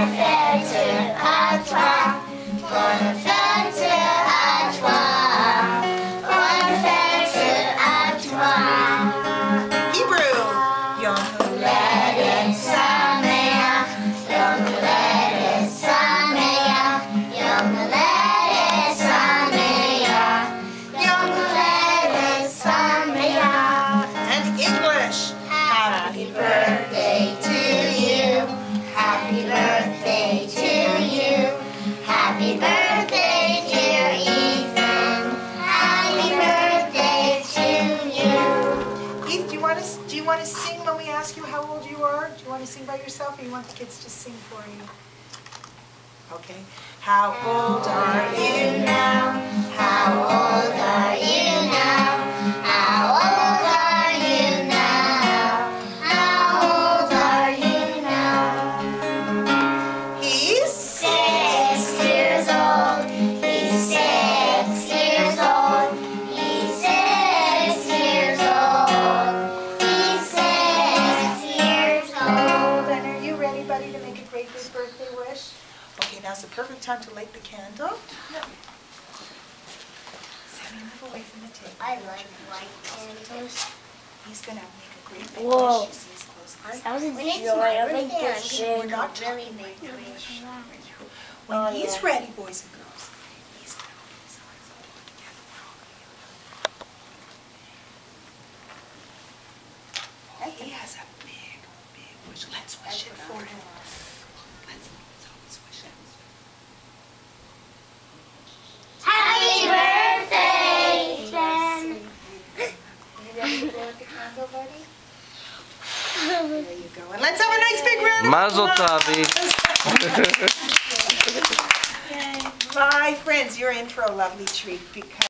fête à toi. Bonne fête à toi. Bonne fête à toi. Hebrew. Yom Houledet Sameach. Yom Houledet Sameach. Yom Houledet Sameach. Yom Houledet Sameach. and English. Happy birthday to you. Happy birthday to you. Happy birthday, dear Ethan. Happy birthday to you. Heath, do you want to sing when we ask you how old you are? Do you want to sing by yourself, or you want the kids to sing for you? Okay. How old are you now? How old are you now? How old are you now? How old are you now? He's 6 years old. He's 6 years old. He's 6 years old. He's 6 years old. And are you ready, buddy, to make a great big birthday wish? Okay, now's the perfect time to light the candle. Sammy, move away from the table. I like white candles. He's gonna make a great big Whoa. wish. You see his close. That was a When it's joy. my I think birthday, that's I'm We're gonna not make a really talking big right now. wish. When Oh, he's yeah. ready, boys and girls, he's gonna open his eyes all together. We're all gonna He has a big, big wish. Let's wish it for him. Let's always wish it. Happy birthday, Ben. You ready to blow out the candle, buddy? There you go. And let's have a nice big round of Mazel applause. tov. My friends, you're in for a lovely treat because